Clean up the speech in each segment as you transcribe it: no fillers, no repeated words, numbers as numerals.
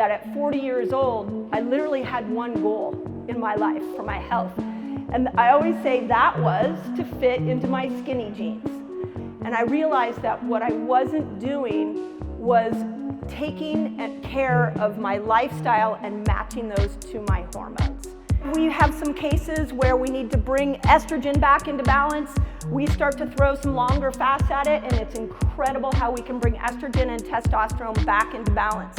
that at 40 years old, I literally had one goal in my life for my health. And I always say that was to fit into my skinny jeans. And I realized that what I wasn't doing was taking care of my lifestyle and matching those to my hormones. We have some cases where we need to bring estrogen back into balance. We start to throw some longer fasts at it, and it's incredible how we can bring estrogen and testosterone back into balance.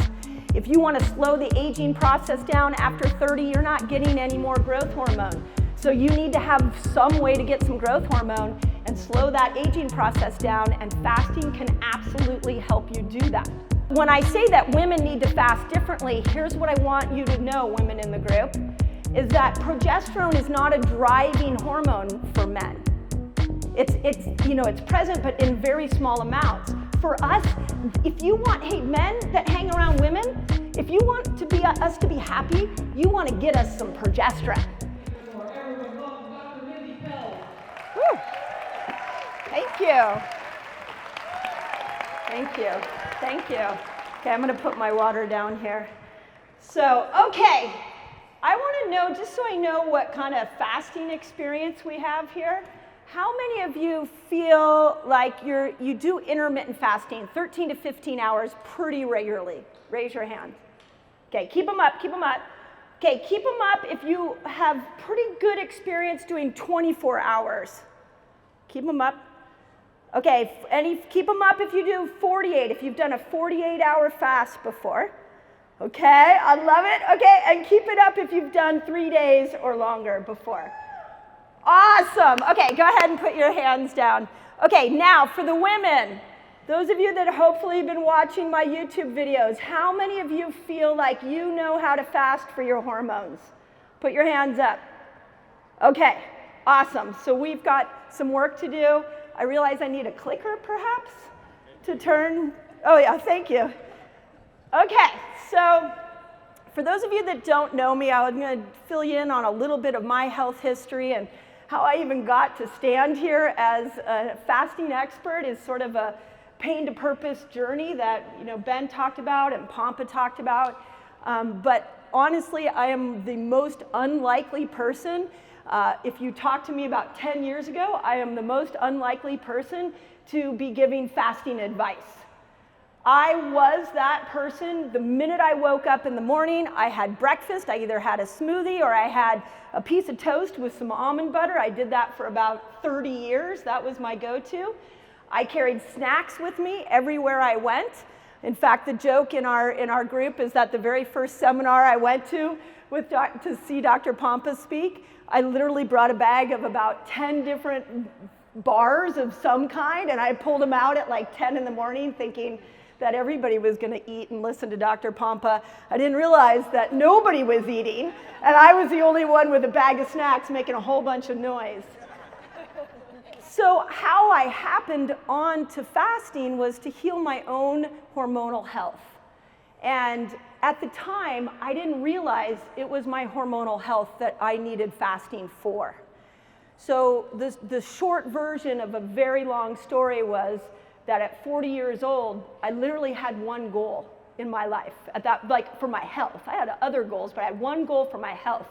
If you want to slow the aging process down after 30, you're not getting any more growth hormone. So you need to have some way to get some growth hormone and slow that aging process down, and fasting can absolutely help you do that. When I say that women need to fast differently, here's what I want you to know, women in the group, is that progesterone is not a driving hormone for men. It's present, but in very small amounts. For us, if you want, men that hang around women, if you want us to be happy, you want to get us some progesterone. Everyone, welcome Dr. Mindy Pelz. Woo. Thank you. Thank you. Thank you. Okay, I'm going to put my water down here. So, okay, I want to know, just so I know what kind of fasting experience we have here, how many of you feel like you do intermittent fasting, 13 to 15 hours pretty regularly? Raise your hand. Okay, keep them up, keep them up. Okay, keep them up if you have pretty good experience doing 24 hours. Keep them up. Okay, keep them up if you do 48, if you've done a 48-hour fast before. Okay, I love it. Okay, and keep it up if you've done 3 days or longer before. Awesome. Okay, go ahead and put your hands down. Okay, now for the women, those of you that hopefully have been watching my YouTube videos, how many of you feel like you know how to fast for your hormones? Put your hands up. Okay, awesome. So we've got some work to do. I realize I need a clicker, perhaps, to turn. Oh, yeah, thank you. Okay, so for those of you that don't know me, I'm going to fill you in on a little bit of my health history, and how I even got to stand here as a fasting expert is sort of a pain to purpose journey that Ben talked about and Pompa talked about. But honestly, I am the most unlikely person. If you talked to me about 10 years ago, I am the most unlikely person to be giving fasting advice. I was that person the minute I woke up in the morning. I had breakfast. I either had a smoothie or I had a piece of toast with some almond butter. I did that for about 30 years. That was my go-to. I carried snacks with me everywhere I went. In fact, the joke in our group is that the very first seminar I went to see Dr. Pompa speak, I literally brought a bag of about 10 different bars of some kind, and I pulled them out at like 10 in the morning thinking that everybody was going to eat and listen to Dr. Pompa. I didn't realize that nobody was eating, and I was the only one with a bag of snacks making a whole bunch of noise. So how I happened on to fasting was to heal my own hormonal health. And at the time, I didn't realize it was my hormonal health that I needed fasting for. So the short version of a very long story was that at 40 years old, I literally had one goal in my life, for my health. I had other goals, but I had one goal for my health.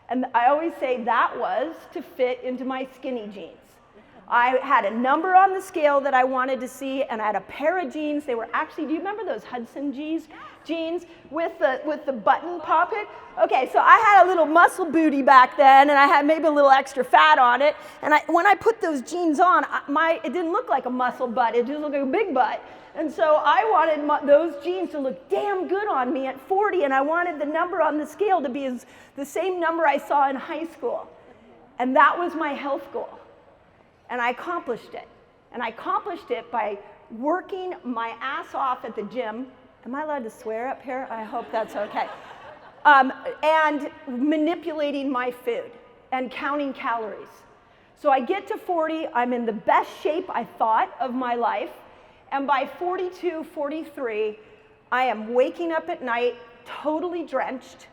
And I always say that was to fit into my skinny jeans. I had a number on the scale that I wanted to see, and I had a pair of jeans. They were actually, do you remember those Hudson jeans with the button pocket? Okay, so I had a little muscle booty back then, and I had maybe a little extra fat on it. And when I put those jeans on, it didn't look like a muscle butt. It just looked like a big butt. And so I wanted those jeans to look damn good on me at 40, and I wanted the number on the scale to be the same number I saw in high school. And that was my health goal. And I accomplished it. And I accomplished it by working my ass off at the gym. Am I allowed to swear up here? I hope that's okay. And manipulating my food and counting calories. So I get to 40, I'm in the best shape I thought of my life. And by 42, 43, I am waking up at night totally drenched.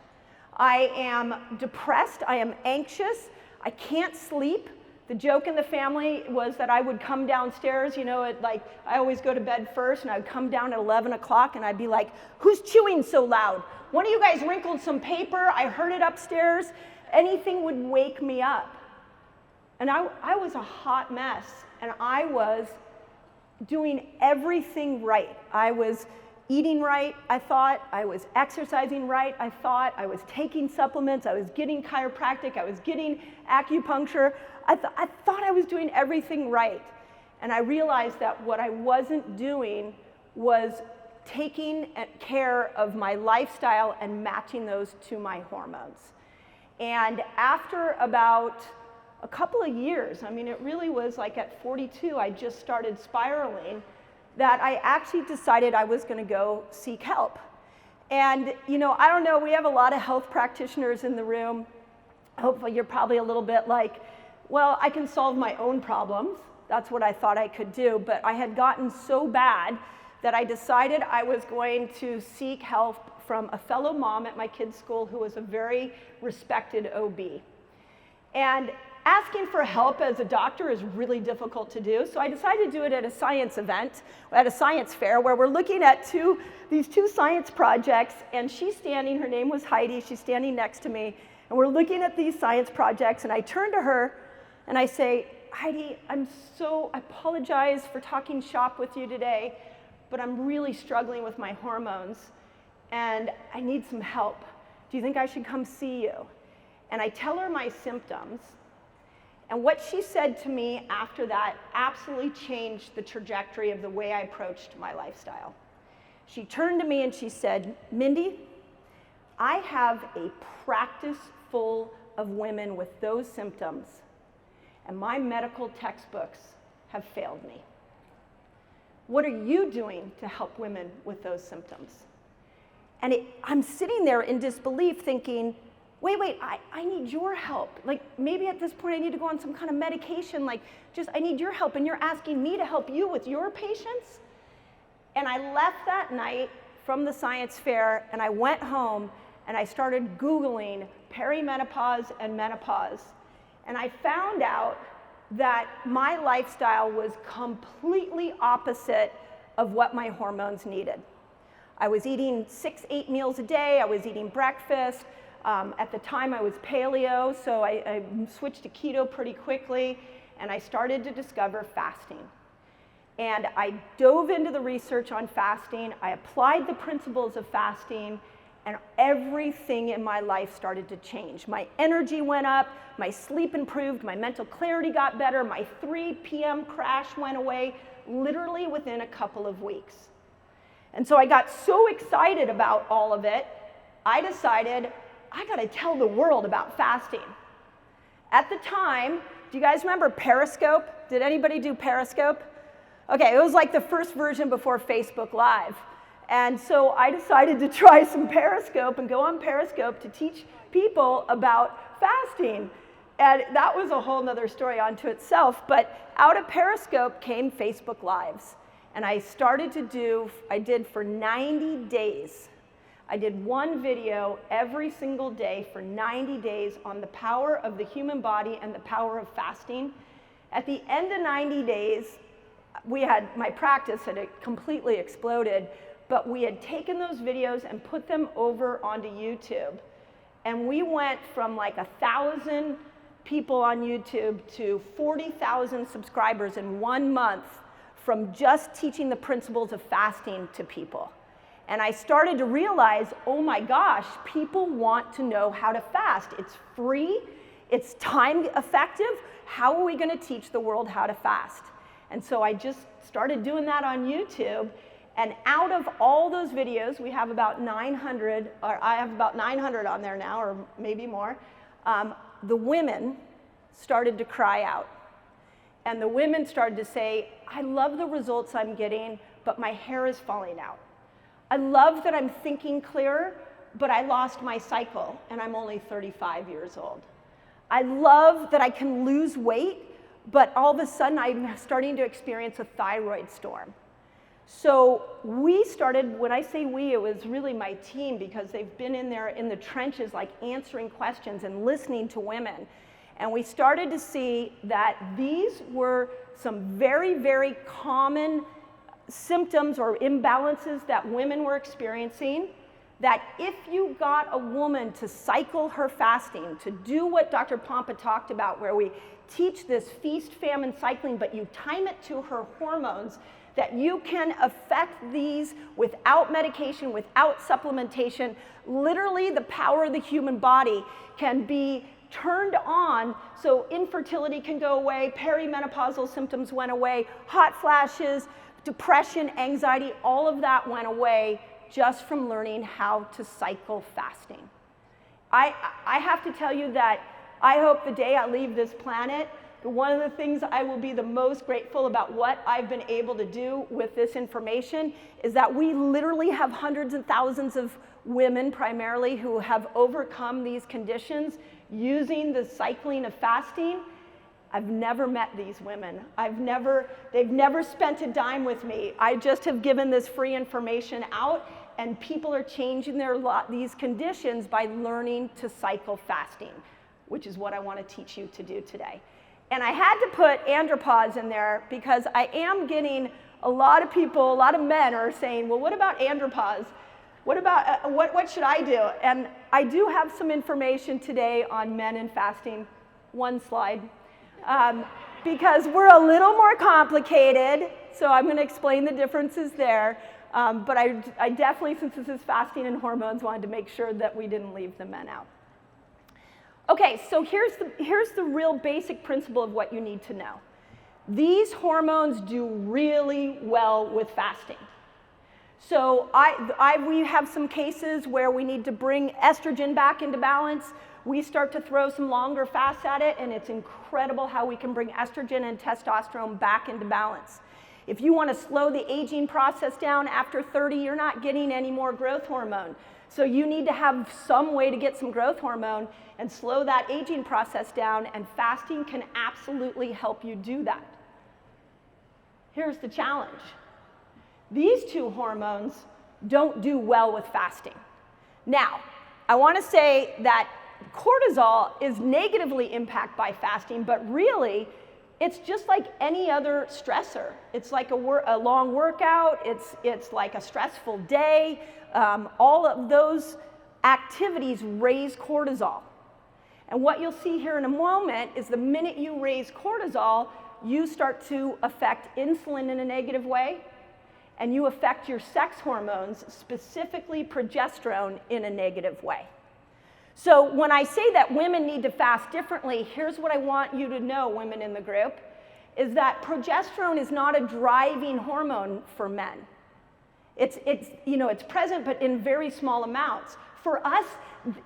I am depressed, I am anxious, I can't sleep. The joke in the family was that I would come downstairs, you know, I always go to bed first, and I would come down at 11 o'clock, and I'd be like, who's chewing so loud? One of you guys wrinkled some paper, I heard it upstairs. Anything would wake me up. And I was a hot mess, and I was doing everything right. I was eating right, I thought. I was exercising right, I thought. I was taking supplements, I was getting chiropractic, I was getting acupuncture. I thought I was doing everything right. And I realized that what I wasn't doing was taking care of my lifestyle and matching those to my hormones. And after about a couple of years, I mean, it really was like at 42, I just started spiraling, that I actually decided I was going to go seek help. And, you know, I don't know, we have a lot of health practitioners in the room. Hopefully you're probably a little bit like, well, I can solve my own problems. That's what I thought I could do. But I had gotten so bad that I decided I was going to seek help from a fellow mom at my kids' school who was a very respected OB. And asking for help as a doctor is really difficult to do, so I decided to do it at a science event, at a science fair, where we're looking at these two science projects, and she's standing, her name was Heidi, she's standing next to me, and we're looking at these science projects, and I turn to her, and I say, Heidi, I apologize for talking shop with you today, but I'm really struggling with my hormones, and I need some help. Do you think I should come see you? And I tell her my symptoms, and what she said to me after that absolutely changed the trajectory of the way I approached my lifestyle. She turned to me and she said, Mindy, I have a practice full of women with those symptoms, and my medical textbooks have failed me. What are you doing to help women with those symptoms? And I'm sitting there in disbelief thinking, wait, I need your help. Like, maybe at this point I need to go on some kind of medication, I need your help, and you're asking me to help you with your patients? And I left that night from the science fair, and I went home, and I started Googling perimenopause and menopause. And I found out that my lifestyle was completely opposite of what my hormones needed. I was eating 6-8 meals a day, I was eating breakfast. At the time I was paleo, so I switched to keto pretty quickly, and I started to discover fasting. And I dove into the research on fasting, I applied the principles of fasting, and everything in my life started to change. My energy went up, my sleep improved, my mental clarity got better, my 3 p.m. crash went away, literally within a couple of weeks. And so I got so excited about all of it, I decided I gotta tell the world about fasting. At the time, do you guys remember Periscope? Did anybody do Periscope? Okay, it was like the first version before Facebook Live. And so I decided to try some Periscope and go on Periscope to teach people about fasting. And that was a whole nother story unto itself, but out of Periscope came Facebook Lives. And I did for 90 days. I did one video every single day for 90 days on the power of the human body and the power of fasting. At the end of 90 days, my practice had completely exploded, but we had taken those videos and put them over onto YouTube. And we went from like 1,000 people on YouTube to 40,000 subscribers in 1 month from just teaching the principles of fasting to people. And I started to realize, oh my gosh, people want to know how to fast. It's free, it's time effective. How are we going to teach the world how to fast? And so I just started doing that on YouTube. And out of all those videos, we have about 900, or I have about 900 on there now, or maybe more. The women started to cry out. And the women started to say, I love the results I'm getting, but my hair is falling out. I love that I'm thinking clearer, but I lost my cycle, and I'm only 35 years old. I love that I can lose weight, but all of a sudden I'm starting to experience a thyroid storm. So we started, when I say we, it was really my team, because they've been in there in the trenches, like answering questions and listening to women. And we started to see that these were some very, very common symptoms or imbalances that women were experiencing, that if you got a woman to cycle her fasting, to do what Dr. Pompa talked about, where we teach this feast-famine cycling, but you time it to her hormones, that you can affect these without medication, without supplementation. Literally, the power of the human body can be turned on, so infertility can go away, perimenopausal symptoms went away, hot flashes, depression, anxiety, all of that went away just from learning how to cycle fasting. I have to tell you that I hope the day I leave this planet, one of the things I will be the most grateful about what I've been able to do with this information is that we literally have hundreds and thousands of women primarily who have overcome these conditions using the cycling of fasting. I've never met these women. They've never spent a dime with me. I just have given this free information out, and people are changing these conditions by learning to cycle fasting, which is what I want to teach you to do today. And I had to put andropause in there because I am getting a lot of people, a lot of men are saying, well, what about andropause? What about, what should I do? And I do have some information today on men and fasting. One slide. Because we're a little more complicated, so I'm going to explain the differences there. But I definitely, since this is fasting and hormones, wanted to make sure that we didn't leave the men out. Okay, so here's the real basic principle of what you need to know. These hormones do really well with fasting. So we have some cases where we need to bring estrogen back into balance. We start to throw some longer fasts at it, and it's incredible how we can bring estrogen and testosterone back into balance. If you want to slow the aging process down after 30, you're not getting any more growth hormone. So you need to have some way to get some growth hormone and slow that aging process down, and fasting can absolutely help you do that. Here's the challenge. These two hormones don't do well with fasting. Now, I want to say that cortisol is negatively impacted by fasting, but really, it's just like any other stressor. It's like a long workout, it's like a stressful day. All of those activities raise cortisol. And what you'll see here in a moment is the minute you raise cortisol, you start to affect insulin in a negative way, and you affect your sex hormones, specifically progesterone, in a negative way. So when I say that women need to fast differently, here's what I want you to know, women in the group, is that progesterone is not a driving hormone for men. It's present, but in very small amounts. For us,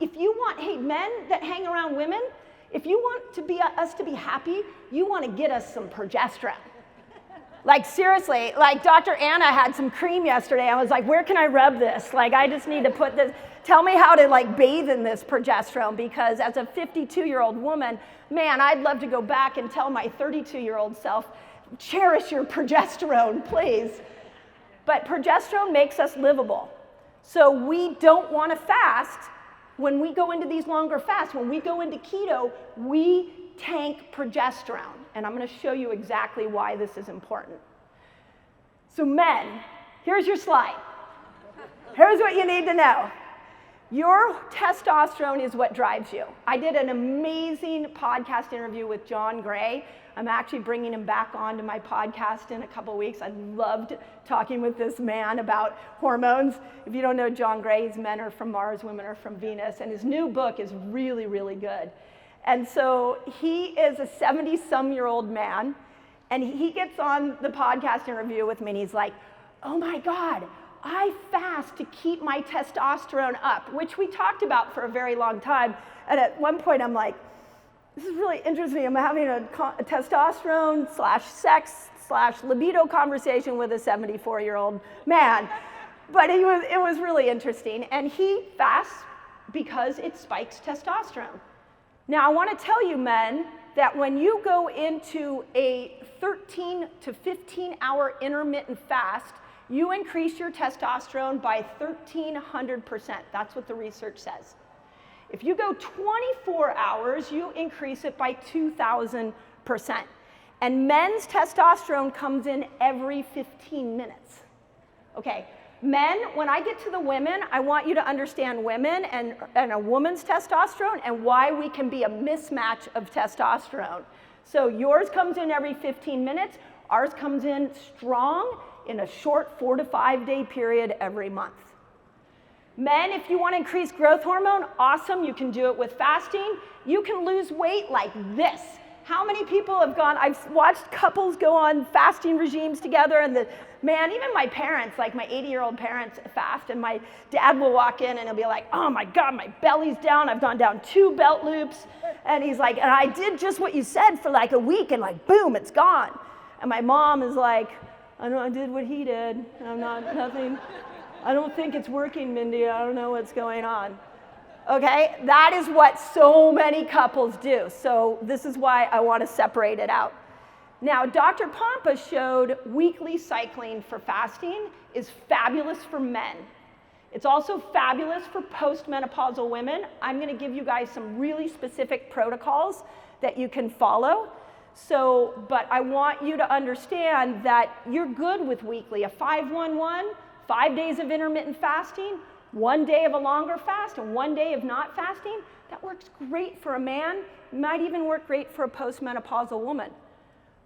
if you want, hey, men that hang around women, if you want us to be happy, you want to get us some progesterone. Like seriously, like Dr. Anna had some cream yesterday. I was like, where can I rub this? Like, I just need to put this, tell me how to like bathe in this progesterone, because as a 52-year-old woman, man, I'd love to go back and tell my 32-year-old self, cherish your progesterone, please. But progesterone makes us livable. So we don't want to fast when we go into these longer fasts. When we go into keto, we tank progesterone. And I'm going to show you exactly why this is important. So men, here's your slide. Here's what you need to know. Your testosterone is what drives you. I did an amazing podcast interview with John Gray. I'm actually bringing him back onto my podcast in a couple weeks. I loved talking with this man about hormones. If you don't know John Gray, he's Men Are From Mars, Women Are From Venus, and his new book is really, really good. And so he is a 70-some-year-old man, and he gets on the podcast interview with me, and he's like, oh my God, I fast to keep my testosterone up, which we talked about for a very long time. And at one point, I'm like, this is really interesting. I'm having a testosterone / sex / libido conversation with a 74-year-old man. But it was really interesting. And he fasts because it spikes testosterone. Now, I want to tell you, men, that when you go into a 13 to 15-hour intermittent fast, you increase your testosterone by 1,300%. That's what the research says. If you go 24 hours, you increase it by 2,000%. And men's testosterone comes in every 15 minutes. Okay, men, when I get to the women, I want you to understand women and a woman's testosterone and why we can be a mismatch of testosterone. So yours comes in every 15 minutes, ours comes in strong in a short 4 to 5 day period every month. Men, if you want to increase growth hormone, awesome, you can do it with fasting. You can lose weight like this. How many people have gone, I've watched couples go on fasting regimes together, and man, even my parents, like my 80-year-old parents fast, and my dad will walk in and he'll be like, oh my God, my belly's down, I've gone down 2 belt loops, and he's like, and I did just what you said for like a week, and like, boom, it's gone. And my mom is like, I know I did what he did, and I'm not, nothing, I don't think it's working, Mindy, I don't know what's going on. Okay, that is what so many couples do. So this is why I want to separate it out. Now, Dr. Pompa showed weekly cycling for fasting is fabulous for men. It's also fabulous for postmenopausal women. I'm going to give you guys some really specific protocols that you can follow. So, but I want you to understand that you're good with weekly, a 5-1-1, 5 days of intermittent fasting, 1 day of a longer fast and 1 day of not fasting. That works great for a man, might even work great for a postmenopausal woman.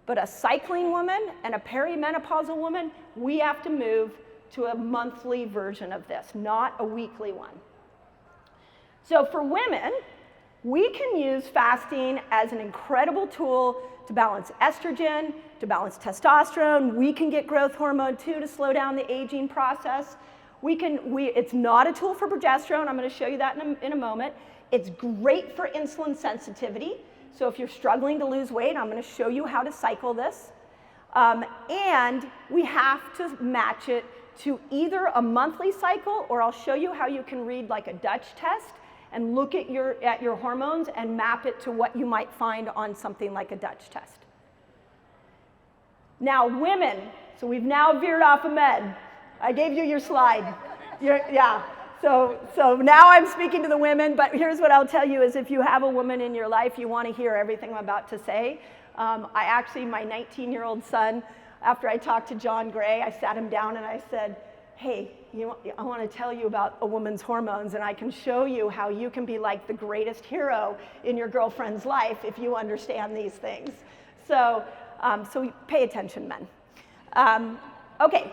But a cycling woman and a perimenopausal woman, we have to move to a monthly version of this, not a weekly one. So for women, we can use fasting as an incredible tool to balance estrogen, to balance testosterone. We can get growth hormone too to slow down the aging process. It's not a tool for progesterone. I'm going to show you that in a moment. It's great for insulin sensitivity. So if you're struggling to lose weight, I'm going to show you how to cycle this. And we have to match it to either a monthly cycle, or I'll show you how you can read like a Dutch test and look at your hormones and map it to what you might find on something like a Dutch test. Now women, so we've now veered off of men. I gave you your slide. Yeah. So now I'm speaking to the women, but here's what I'll tell you is if you have a woman in your life, you want to hear everything I'm about to say. My 19-year-old son, after I talked to John Gray, I sat him down and I said, hey, I want to tell you about a woman's hormones, and I can show you how you can be like the greatest hero in your girlfriend's life if you understand these things. So pay attention, men. Okay.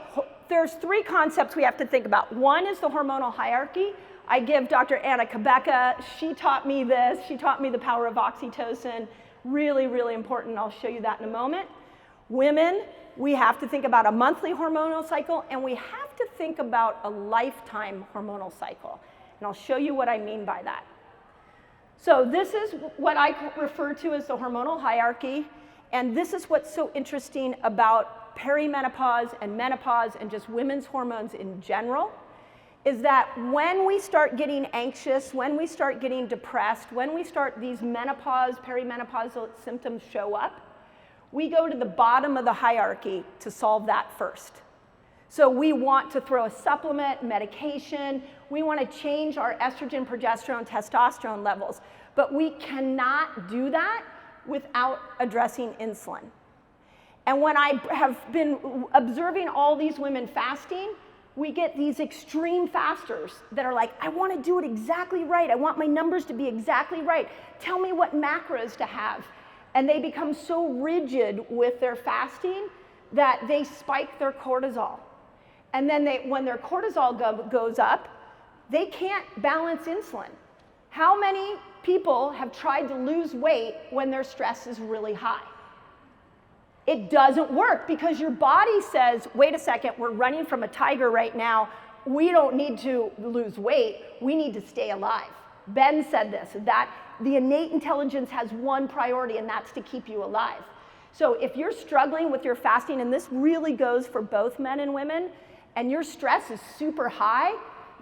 There's 3 concepts we have to think about. One is the hormonal hierarchy. I give Dr. Anna Kabeka, she taught me this. She taught me the power of oxytocin. Really, really important. I'll show you that in a moment. Women, we have to think about a monthly hormonal cycle, and we have to think about a lifetime hormonal cycle. And I'll show you what I mean by that. So this is what I refer to as the hormonal hierarchy, and this is what's so interesting about perimenopause and menopause and just women's hormones in general, is that when we start getting anxious, when we start getting depressed, when we start these menopause, perimenopausal symptoms show up, we go to the bottom of the hierarchy to solve that first. So we want to throw a supplement, medication, we want to change our estrogen, progesterone, testosterone levels, but we cannot do that without addressing insulin. And when I have been observing all these women fasting, we get these extreme fasters that are like, I want to do it exactly right. I want my numbers to be exactly right. Tell me what macros to have. And they become so rigid with their fasting that they spike their cortisol. And then when their cortisol goes up, they can't balance insulin. How many people have tried to lose weight when their stress is really high? It doesn't work because your body says, wait a second, we're running from a tiger right now. We don't need to lose weight. We need to stay alive. Ben said this, that the innate intelligence has one priority, and that's to keep you alive. So if you're struggling with your fasting, and this really goes for both men and women, and your stress is super high,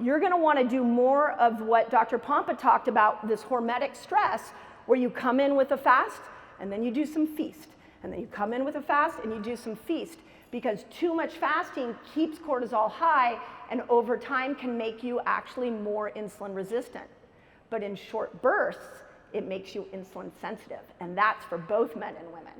you're going to want to do more of what Dr. Pompa talked about, this hormetic stress, where you come in with a fast, and then you do some feast. And then you come in with a fast and you do some feast, because too much fasting keeps cortisol high and over time can make you actually more insulin resistant. But in short bursts, it makes you insulin sensitive, and that's for both men and women.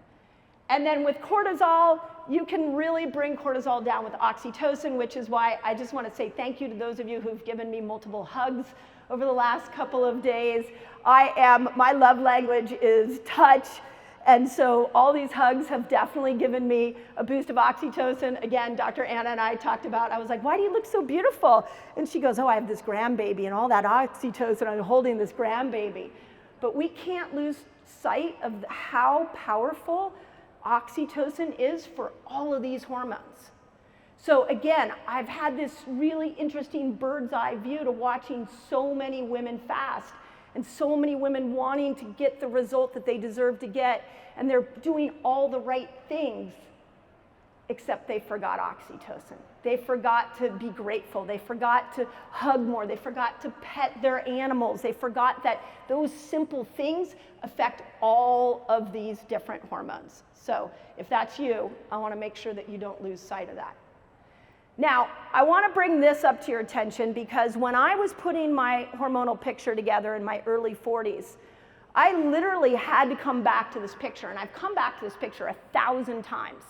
And then with cortisol, you can really bring cortisol down with oxytocin, which is why I just want to say thank you to those of you who've given me multiple hugs over the last couple of days. My love language is touch, and so all these hugs have definitely given me a boost of oxytocin. Again, Dr. Anna and I talked about, I was like, why do you look so beautiful? And she goes, oh, I have this grandbaby, and all that oxytocin, I'm holding this grandbaby. But we can't lose sight of how powerful oxytocin is for all of these hormones. So again, I've had this really interesting bird's eye view to watching so many women fast and so many women wanting to get the result that they deserve to get, and they're doing all the right things, except they forgot oxytocin. They forgot to be grateful. They forgot to hug more. They forgot to pet their animals. They forgot that those simple things affect all of these different hormones. So if that's you, I want to make sure that you don't lose sight of that. Now, I want to bring this up to your attention because when I was putting my hormonal picture together in my early 40s, I literally had to come back to this picture, and I've come back to this picture 1,000 times.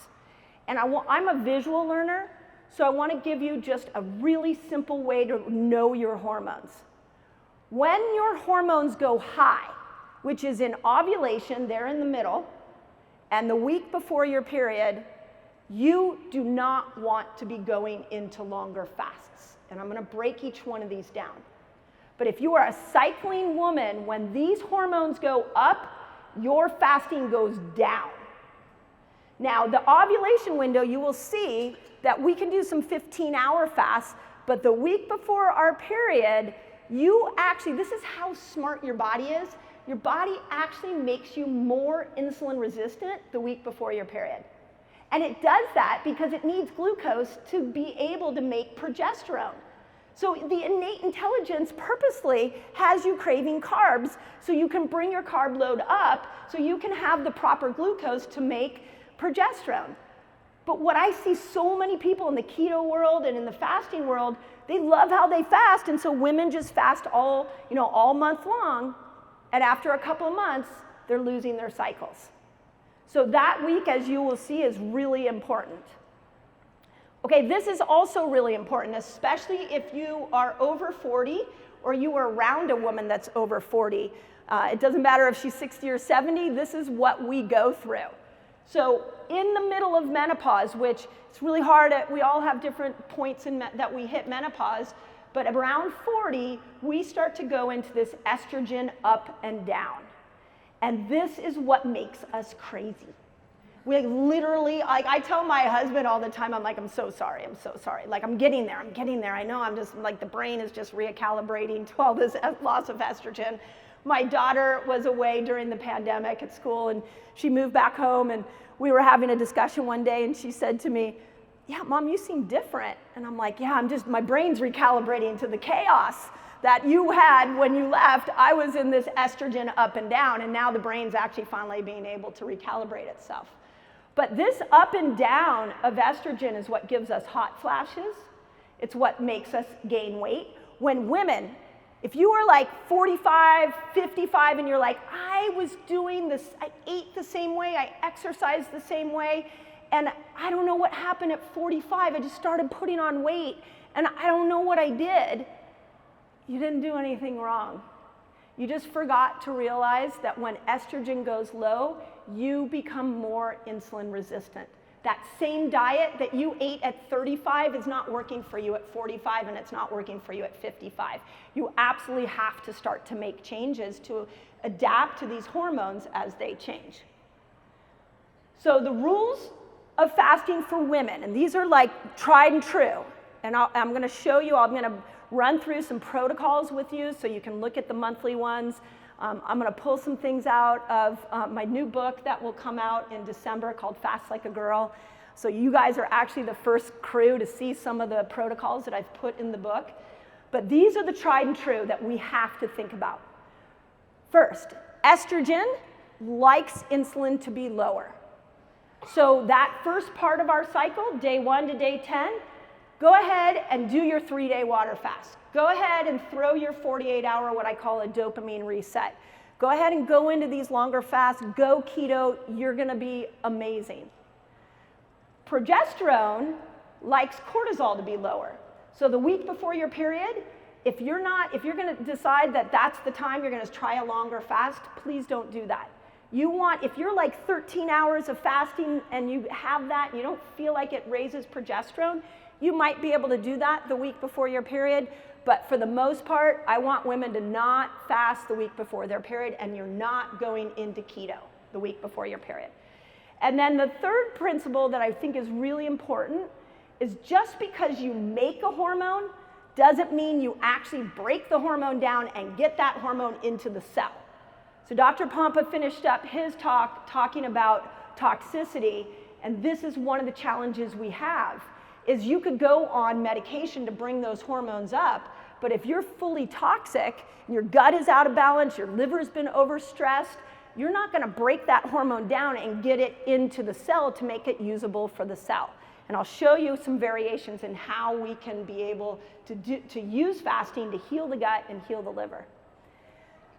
And I'm a visual learner, so I want to give you just a really simple way to know your hormones. When your hormones go high, which is in ovulation, they're in the middle, and the week before your period, you do not want to be going into longer fasts. And I'm going to break each one of these down. But if you are a cycling woman, when these hormones go up, your fasting goes down. Now, the ovulation window, you will see that we can do some 15-hour fasts, but the week before our period, this is how smart your body is. Your body actually makes you more insulin resistant the week before your period. And it does that because it needs glucose to be able to make progesterone. So the innate intelligence purposely has you craving carbs so you can bring your carb load up so you can have the proper glucose to make progesterone. But what I see so many people in the keto world and in the fasting world, they love how they fast, and so women just fast all month long, and after a couple of months, they're losing their cycles. So that week, as you will see, is really important. Okay, this is also really important, especially if you are over 40 or you are around a woman that's over 40. It doesn't matter if she's 60 or 70, this is what we go through. So in the middle of menopause, which it's really hard, we all have different points that we hit menopause, but around 40, we start to go into this estrogen up and down. And this is what makes us crazy. We literally, I tell my husband all the time, I'm like, I'm so sorry. Like, I'm getting there. I know I'm just, like, the brain is just recalibrating to all this loss of estrogen. My daughter was away during the pandemic at school, and she moved back home, and we were having a discussion one day, and she said to me, yeah, Mom, you seem different. And I'm like, yeah, my brain's recalibrating to the chaos that you had when you left. I was in this estrogen up and down, and now the brain's actually finally being able to recalibrate itself. But this up and down of estrogen is what gives us hot flashes. It's what makes us gain weight. When women, if you are like 45, 55, and you're like, I was doing this, I ate the same way, I exercised the same way, and I don't know what happened at 45, I just started putting on weight, and I don't know what I did. You didn't do anything wrong. You just forgot to realize that when estrogen goes low, you become more insulin resistant. That same diet that you ate at 35 is not working for you at 45, and it's not working for you at 55. You absolutely have to start to make changes to adapt to these hormones as they change. So the rules of fasting for women, and these are like tried and true, and I'm going to show you, I'm going to run through some protocols with you so you can look at the monthly ones. I'm going to pull some things out of my new book that will come out in December called Fast Like a Girl. So you guys are actually the first crew to see some of the protocols that I've put in the book. But these are the tried and true that we have to think about. First, estrogen likes insulin to be lower. So that first part of our cycle, day 1 to day 10, Go ahead and do your 3-day water fast. Go ahead and throw your 48-hour, what I call a dopamine reset. Go ahead and go into these longer fasts. Go keto. You're going to be amazing. Progesterone likes cortisol to be lower. So the week before your period, if you're going to decide that that's the time you're going to try a longer fast, please don't do that. If you're like 13 hours of fasting and you have that, you don't feel like it raises progesterone, you might be able to do that the week before your period, but for the most part, I want women to not fast the week before their period, and you're not going into keto the week before your period. And then the third principle that I think is really important is just because you make a hormone doesn't mean you actually break the hormone down and get that hormone into the cell. So Dr. Pompa finished up his talk talking about toxicity, and this is one of the challenges we have, is you could go on medication to bring those hormones up, but if you're fully toxic, and your gut is out of balance, your liver's been overstressed, you're not gonna break that hormone down and get it into the cell to make it usable for the cell. And I'll show you some variations in how we can be able to use fasting to heal the gut and heal the liver.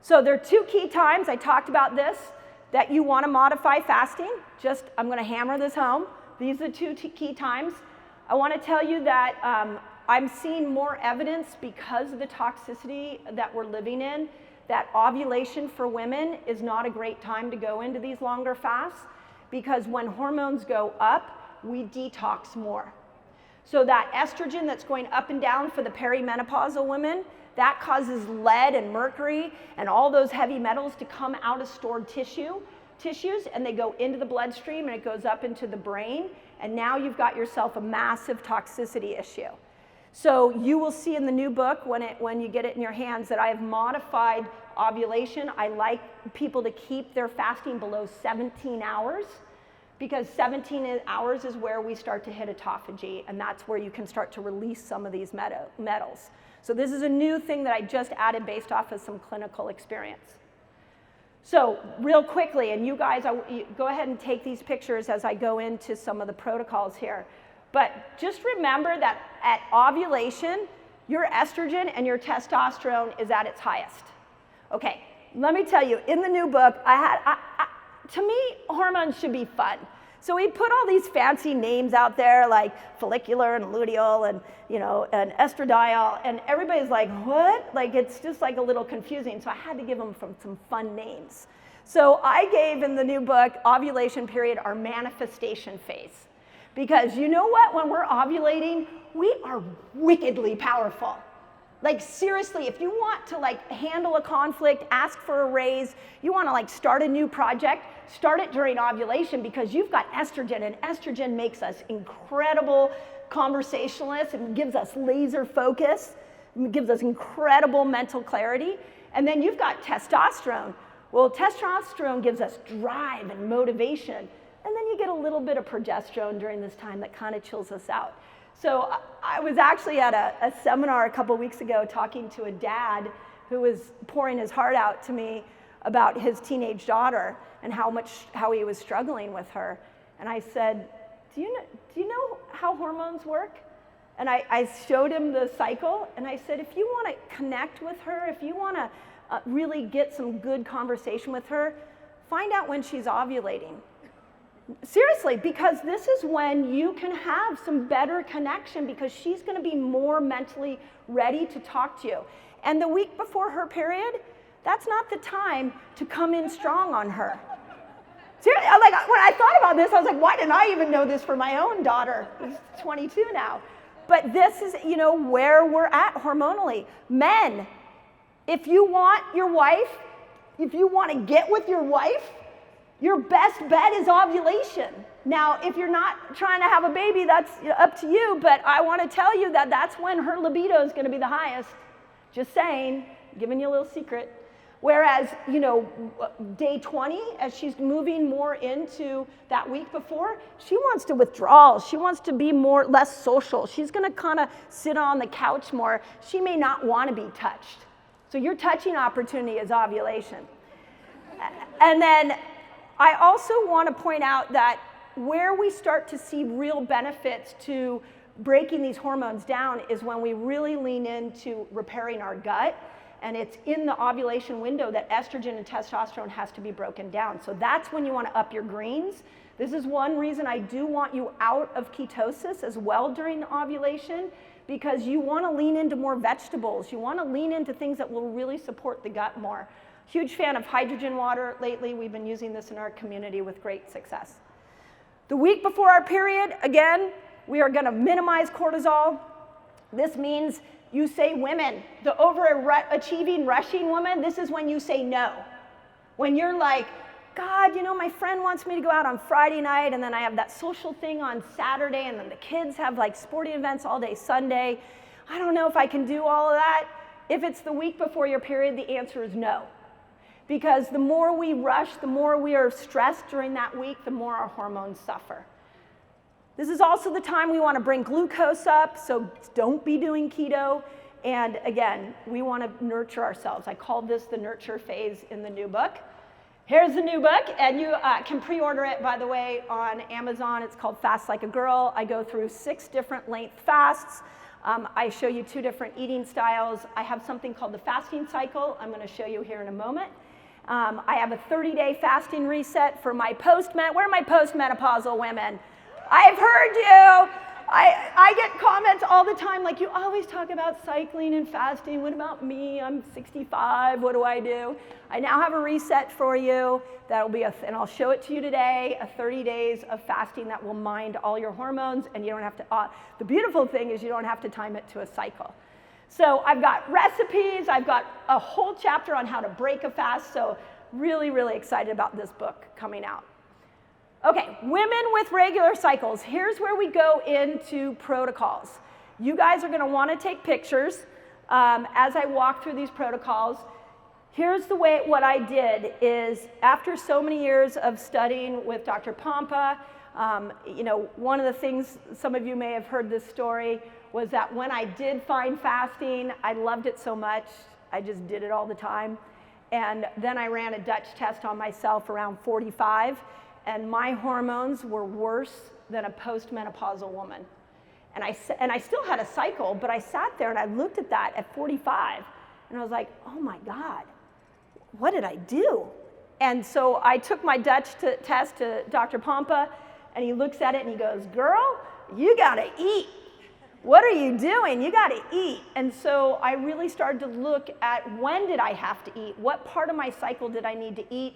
So there are 2 key times, I talked about this, that you wanna modify fasting. I'm gonna hammer this home. These are the 2 key times. I wanna tell you that I'm seeing more evidence because of the toxicity that we're living in, that ovulation for women is not a great time to go into these longer fasts, because when hormones go up, we detox more. So that estrogen that's going up and down for the perimenopausal women, that causes lead and mercury and all those heavy metals to come out of stored tissues, and they go into the bloodstream and it goes up into the brain, and now you've got yourself a massive toxicity issue. So you will see in the new book when you get it in your hands that I have modified ovulation. I like people to keep their fasting below 17 hours, because 17 hours is where we start to hit autophagy, and that's where you can start to release some of these metals. So this is a new thing that I just added based off of some clinical experience. So real quickly, and you guys, go ahead and take these pictures as I go into some of the protocols here. But just remember that at ovulation, your estrogen and your testosterone is at its highest. Okay, let me tell you, in the new book, to me, hormones should be fun. So we put all these fancy names out there like follicular and luteal and, and estradiol, and everybody's like, what? Like, it's just like a little confusing. So I had to give them some fun names. So I gave in the new book, ovulation period, our manifestation phase. Because you know what? When we're ovulating, we are wickedly powerful. Like, seriously, if you want to handle a conflict, ask for a raise, you want to start a new project, start it during ovulation, because you've got estrogen, and estrogen makes us incredible conversationalists and gives us laser focus, gives us incredible mental clarity. And then you've got testosterone. Well, testosterone gives us drive and motivation. And then you get a little bit of progesterone during this time that kind of chills us out. So I was actually at a seminar a couple weeks ago talking to a dad who was pouring his heart out to me about his teenage daughter and how he was struggling with her. And I said, do you know how hormones work? And I showed him the cycle, and I said, if you want to connect with her, if you want to really get some good conversation with her, find out when she's ovulating. Seriously, because this is when you can have some better connection, because she's going to be more mentally ready to talk to you. And the week before her period, that's not the time to come in strong on her. Seriously, when I thought about this, I was like, why didn't I even know this for my own daughter, who's 22 now? But this is, where we're at hormonally. Men, if you want to get with your wife, your best bet is ovulation. Now, if you're not trying to have a baby, that's up to you, but I want to tell you that that's when her libido is going to be the highest. Just saying, giving you a little secret. Whereas, day 20, as she's moving more into that week before, she wants to withdraw. She wants to be less social. She's going to kind of sit on the couch more. She may not want to be touched. So your touching opportunity is ovulation. And then I also want to point out that where we start to see real benefits to breaking these hormones down is when we really lean into repairing our gut, and it's in the ovulation window that estrogen and testosterone has to be broken down. So that's when you want to up your greens. This is one reason I do want you out of ketosis as well during the ovulation, because you want to lean into more vegetables. You want to lean into things that will really support the gut more. Huge fan of hydrogen water lately. We've been using this in our community with great success. The week before our period, again, we are going to minimize cortisol. This means you say women, the overachieving, rushing woman, this is when you say no. When you're like, God, you know, my friend wants me to go out on Friday night, and then I have that social thing on Saturday, and then the kids have like sporting events all day Sunday. I don't know if I can do all of that. If it's the week before your period, the answer is no. Because the more we rush, the more we are stressed during that week, the more our hormones suffer. This is also the time we want to bring glucose up, so don't be doing keto. And again, we want to nurture ourselves. I called this the nurture phase in the new book. Here's the new book, and you can pre-order it, by the way, on Amazon. It's called Fast Like a Girl. I go through 6 different length fasts. I show you 2 different eating styles. I have something called the fasting cycle. I'm going to show you here in a moment. I have a 30-day fasting reset for my where are my postmenopausal women? I've heard you. I get comments all the time like, you always talk about cycling and fasting. What about me? I'm 65. What do I do? I now have a reset for you. That'll be and I'll show it to you today, a 30 days of fasting that will mind all your hormones, and you don't have to, the beautiful thing is you don't have to time it to a cycle. So I've got recipes. I've got a whole chapter on how to break a fast. So really, really excited about this book coming out. Okay, women with regular cycles. Here's where we go into protocols. You guys are going to want to take pictures as I walk through these protocols. Here's the way what I did is, after so many years of studying with Dr. Pompa, you know, one of the things, some of you may have heard this story, was that when I did find fasting, I loved it so much, I just did it all the time. And then I ran a Dutch test on myself around 45. And my hormones were worse than a postmenopausal woman. And I still had a cycle, but I sat there and I looked at that at 45, and I was like, oh my God, what did I do? And so I took my Dutch test to Dr. Pompa, and he looks at it and he goes, girl, you gotta eat. What are you doing? You gotta eat. And so I really started to look at, when did I have to eat? What part of my cycle did I need to eat?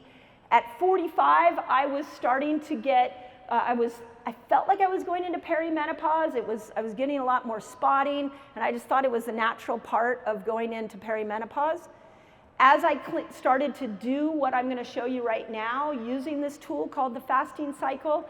At 45, I was starting to get, I felt like I was going into perimenopause. I was getting a lot more spotting, and I just thought it was a natural part of going into perimenopause. As I started to do what I'm going to show you right now, using this tool called the fasting cycle,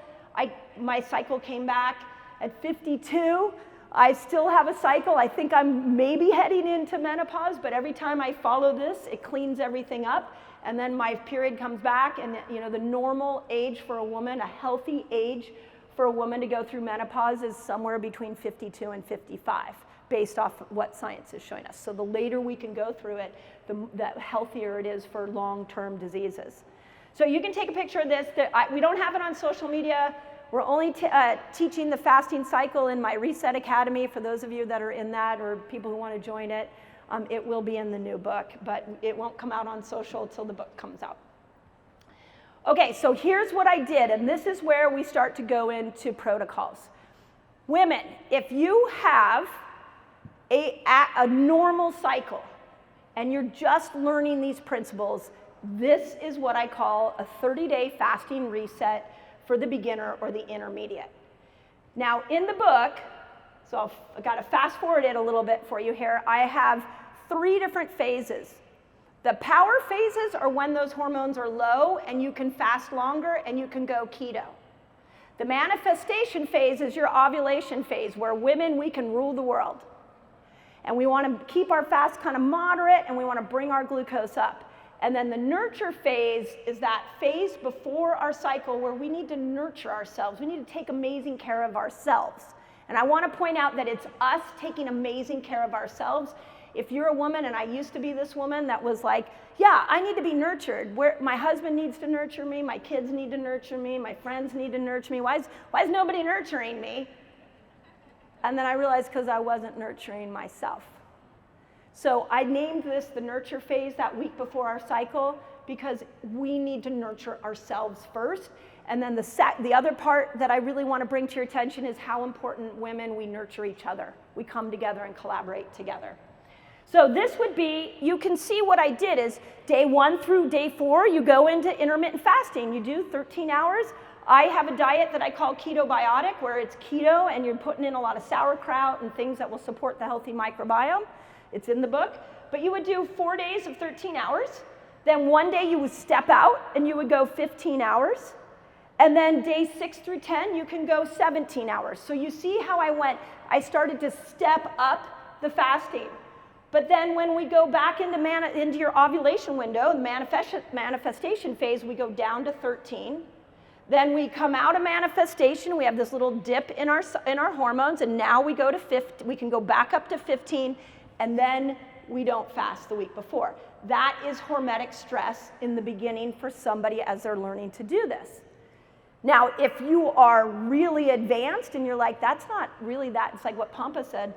my cycle came back at 52. I still have a cycle. I think I'm maybe heading into menopause, but every time I follow this, it cleans everything up. And then my period comes back, and you know, the normal age for a woman, a healthy age for a woman to go through menopause is somewhere between 52 and 55, based off what science is showing us. So the later we can go through it, the healthier it is for long-term diseases. So you can take a picture of this. We don't have it on social media. We're only teaching the fasting cycle in my Reset Academy for those of you that are in that, or people who want to join it. It will be in the new book, but it won't come out on social until the book comes out. Okay, so here's what I did, and this is where we start to go into protocols. Women, if you have a normal cycle and you're just learning these principles, this is what I call a 30-day fasting reset for the beginner or the intermediate. Now, in the book, so I've got to fast forward it a little bit for you here, I have 3 different phases. The power phases are when those hormones are low and you can fast longer and you can go keto. The manifestation phase is your ovulation phase, where women, we can rule the world. And we want to keep our fast kind of moderate, and we want to bring our glucose up. And then the nurture phase is that phase before our cycle where we need to nurture ourselves. We need to take amazing care of ourselves. And I want to point out that it's us taking amazing care of ourselves. If you're a woman, and I used to be this woman that was like, yeah, I need to be nurtured. My husband needs to nurture me, my kids need to nurture me, my friends need to nurture me. Why is nobody nurturing me? And then I realized because I wasn't nurturing myself. So I named this the nurture phase that week before our cycle because we need to nurture ourselves first. And then the other part that I really want to bring to your attention is how important women, we nurture each other. We come together and collaborate together. So this would be, you can see what I did is day 1 through day 4, you go into intermittent fasting. You do 13 hours. I have a diet that I call ketobiotic, where it's keto and you're putting in a lot of sauerkraut and things that will support the healthy microbiome. It's in the book. But you would do 4 days of 13 hours. Then one day you would step out and you would go 15 hours. And then day 6 through 10, you can go 17 hours. So you see how I started to step up the fasting. But then when we go back into your ovulation window, the manifestation phase, we go down to 13. Then we come out of manifestation, we have this little dip in our hormones, and now we go to 15, we can go back up to 15, and then we don't fast the week before. That is hormetic stress in the beginning for somebody as they're learning to do this. Now, if you are really advanced and you're like, that's not really that, it's like what Pampa said,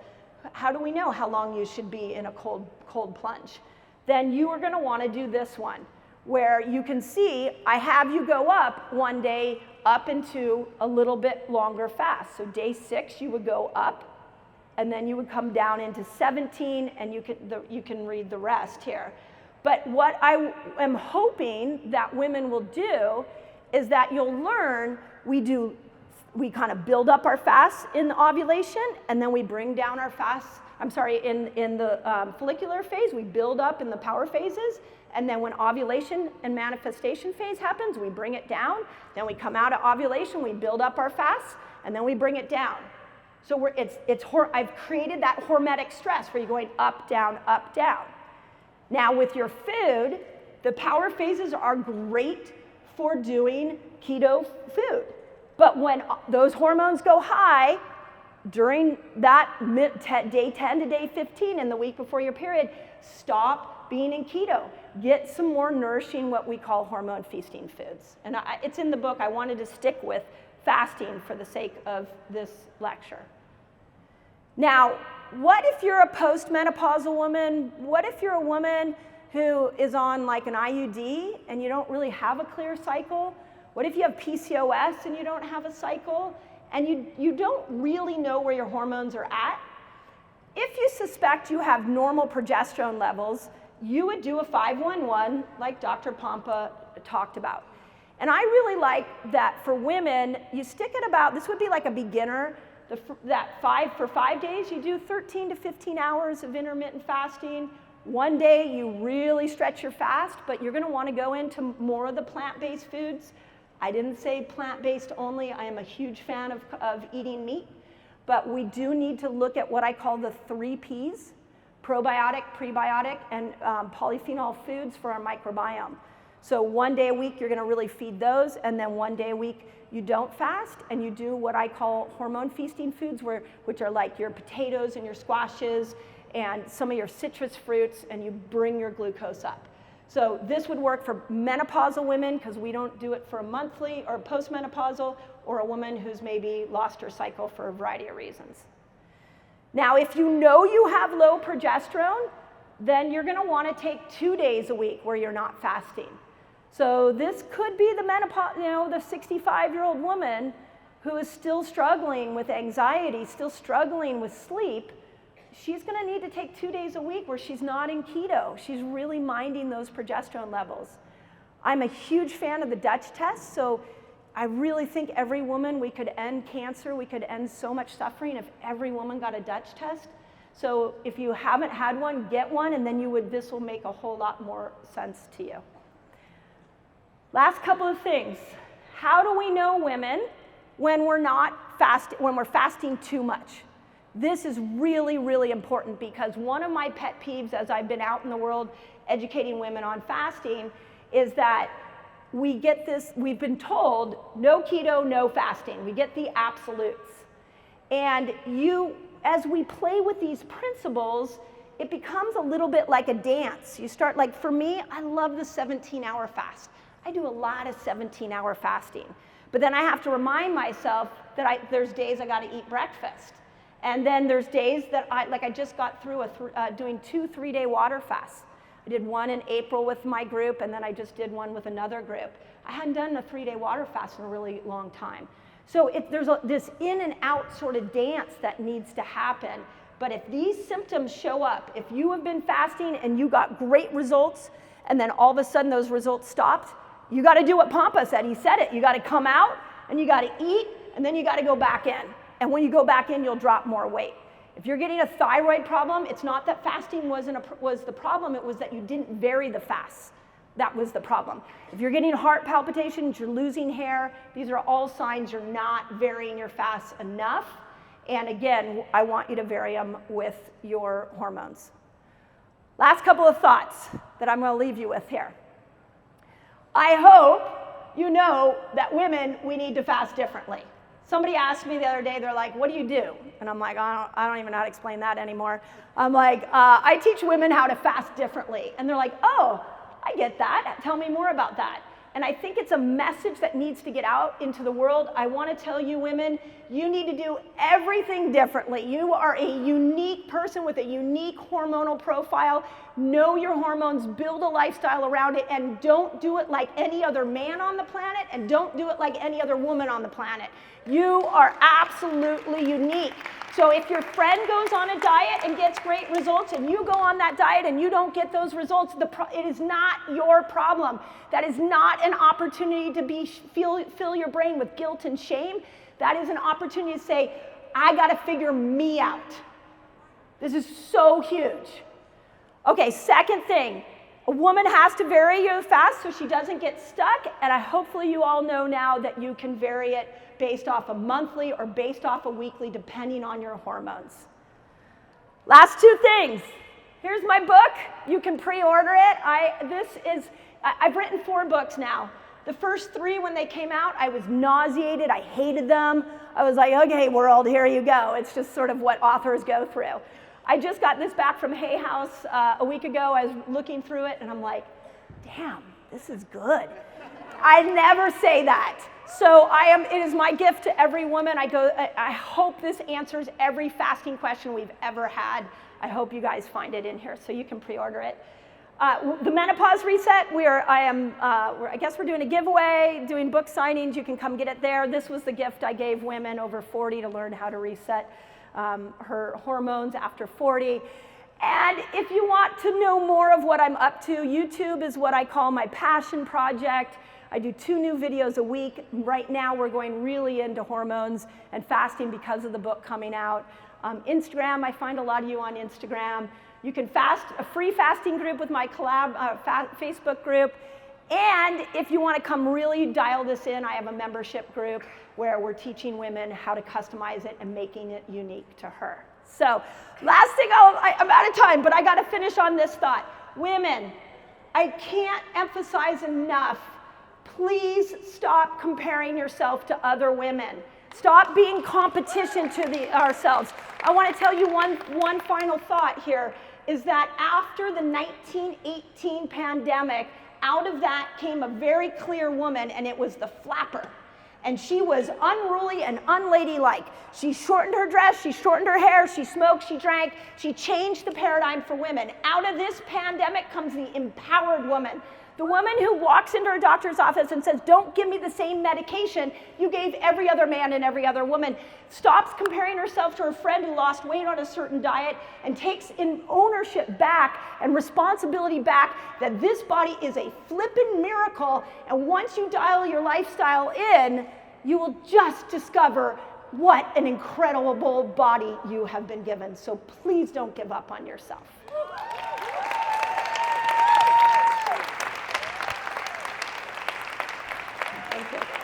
how do we know how long you should be in a cold plunge? Then you are gonna wanna do this one, where you can see, I have you go up one day up into a little bit longer fast. So day 6, you would go up, and then you would come down into 17, and you can read the rest here. But what I am hoping that women will do is that you'll learn, we kind of build up our fast in the ovulation, and then we bring down our fast, in the follicular phase, we build up in the power phases, and then when ovulation and manifestation phase happens, we bring it down, then we come out of ovulation, we build up our fast, and then we bring it down. So I've created that hormetic stress where you're going up, down, up, down. Now with your food, the power phases are great for doing keto food. But when those hormones go high, during that day 10 to day 15 in the week before your period, stop being in keto. Get some more nourishing, what we call hormone feasting foods. And it's in the book. I wanted to stick with fasting for the sake of this lecture. Now, what if you're a postmenopausal woman? What if you're a woman who is on like an IUD and you don't really have a clear cycle? What if you have PCOS and you don't have a cycle and you don't really know where your hormones are at? If you suspect you have normal progesterone levels, you would do a 5-1-1 like Dr. Pampa talked about. And I really like that for women, you stick at about, this would be like a beginner, for 5 days, you do 13 to 15 hours of intermittent fasting. One day you really stretch your fast, but you're gonna wanna go into more of the plant-based foods. I didn't say plant-based only. I am a huge fan of eating meat, but we do need to look at what I call the 3 Ps, probiotic, prebiotic, and polyphenol foods for our microbiome. So one day a week, you're gonna really feed those, and then one day a week, you don't fast, and you do what I call hormone feasting foods, which are like your potatoes and your squashes, and some of your citrus fruits, and you bring your glucose up. So this would work for menopausal women, because we don't do it for a monthly, or postmenopausal, or a woman who's maybe lost her cycle for a variety of reasons. Now, if you know you have low progesterone, then you're gonna wanna take 2 days a week where you're not fasting. So this could be the the 65-year-old woman who is still struggling with anxiety, still struggling with sleep. She's gonna need to take 2 days a week where she's not in keto. She's really minding those progesterone levels. I'm a huge fan of the Dutch test, so I really think every woman, we could end cancer, we could end so much suffering if every woman got a Dutch test. So if you haven't had one, get one, and then this will make a whole lot more sense to you. Last couple of things. How do we know women when we're fasting too much? This is really, really important, because one of my pet peeves as I've been out in the world educating women on fasting is that we've been told no keto, no fasting. We get the absolutes. And as we play with these principles, it becomes a little bit like a dance. You start, like for me, I love the 17-hour fast. I do a lot of 17-hour fasting. But then I have to remind myself that there's days I gotta eat breakfast. And then there's days that I just got through doing 2 3-day water fasts. I did one in April with my group, and then I just did one with another group. I hadn't done a 3-day water fast in a really long time. So there's this in and out sort of dance that needs to happen. But if these symptoms show up, if you have been fasting and you got great results, and then all of a sudden those results stopped, you got to do what Pampa said. He said it. You got to come out, and you got to eat, and then you got to go back in. And when you go back in, you'll drop more weight. If you're getting a thyroid problem, it's not that fasting was the problem. It was that you didn't vary the fasts. That was the problem. If you're getting heart palpitations, you're losing hair, these are all signs you're not varying your fasts enough. And again, I want you to vary them with your hormones. Last couple of thoughts that I'm going to leave you with here. I hope you know that women, we need to fast differently. Somebody asked me the other day, they're like, what do you do? And I'm like, I don't even know how to explain that anymore. I'm like, I teach women how to fast differently. And they're like, oh, I get that. Tell me more about that. And I think it's a message that needs to get out into the world. I want to tell you women, you need to do everything differently. You are a unique person with a unique hormonal profile. Know your hormones, build a lifestyle around it, and don't do it like any other man on the planet, and don't do it like any other woman on the planet. You are absolutely unique. So if your friend goes on a diet and gets great results and you go on that diet and you don't get those results, it is not your problem. That is not an opportunity to fill your brain with guilt and shame. That is an opportunity to say, I got to figure me out. This is so huge. Okay, second thing, a woman has to vary your fast so she doesn't get stuck, and hopefully you all know now that you can vary it based off a monthly or based off a weekly, depending on your hormones. Last 2 things. Here's my book. You can pre-order it. I've written 4 books now. The first 3, when they came out, I was nauseated. I hated them. I was like, okay, world, here you go. It's just sort of what authors go through. I just got this back from Hay House a week ago. I was looking through it, and I'm like, damn, this is good. I never say that. So it is my gift to every woman. I hope this answers every fasting question we've ever had. I hope you guys find it in here so you can pre-order it. The menopause reset, I guess we're doing a giveaway, doing book signings. You can come get it there. This was the gift I gave women over 40 to learn how to reset her hormones after 40. And if you want to know more of what I'm up to, YouTube is what I call my passion project. I do 2 new videos a week. Right now, we're going really into hormones and fasting because of the book coming out. Instagram, I find a lot of you on Instagram. You can fast a free fasting group with my Facebook group. And if you want to come really dial this in, I have a membership group where we're teaching women how to customize it and making it unique to her. So last thing, I'm out of time, but I got to finish on this thought. Women, I can't emphasize enough, please stop comparing yourself to other women. Stop being competition to ourselves. I want to tell you one final thought here, is that after the 1918 pandemic, out of that came a very clear woman, and it was the flapper. And she was unruly and unladylike. She shortened her dress, she shortened her hair, she smoked, she drank, she changed the paradigm for women. Out of this pandemic comes the empowered woman. The woman who walks into her doctor's office and says, don't give me the same medication you gave every other man and every other woman. Stops comparing herself to her friend who lost weight on a certain diet and takes in ownership back and responsibility back that this body is a flippin' miracle. And once you dial your lifestyle in, you will just discover what an incredible body you have been given. So please don't give up on yourself. Thank you.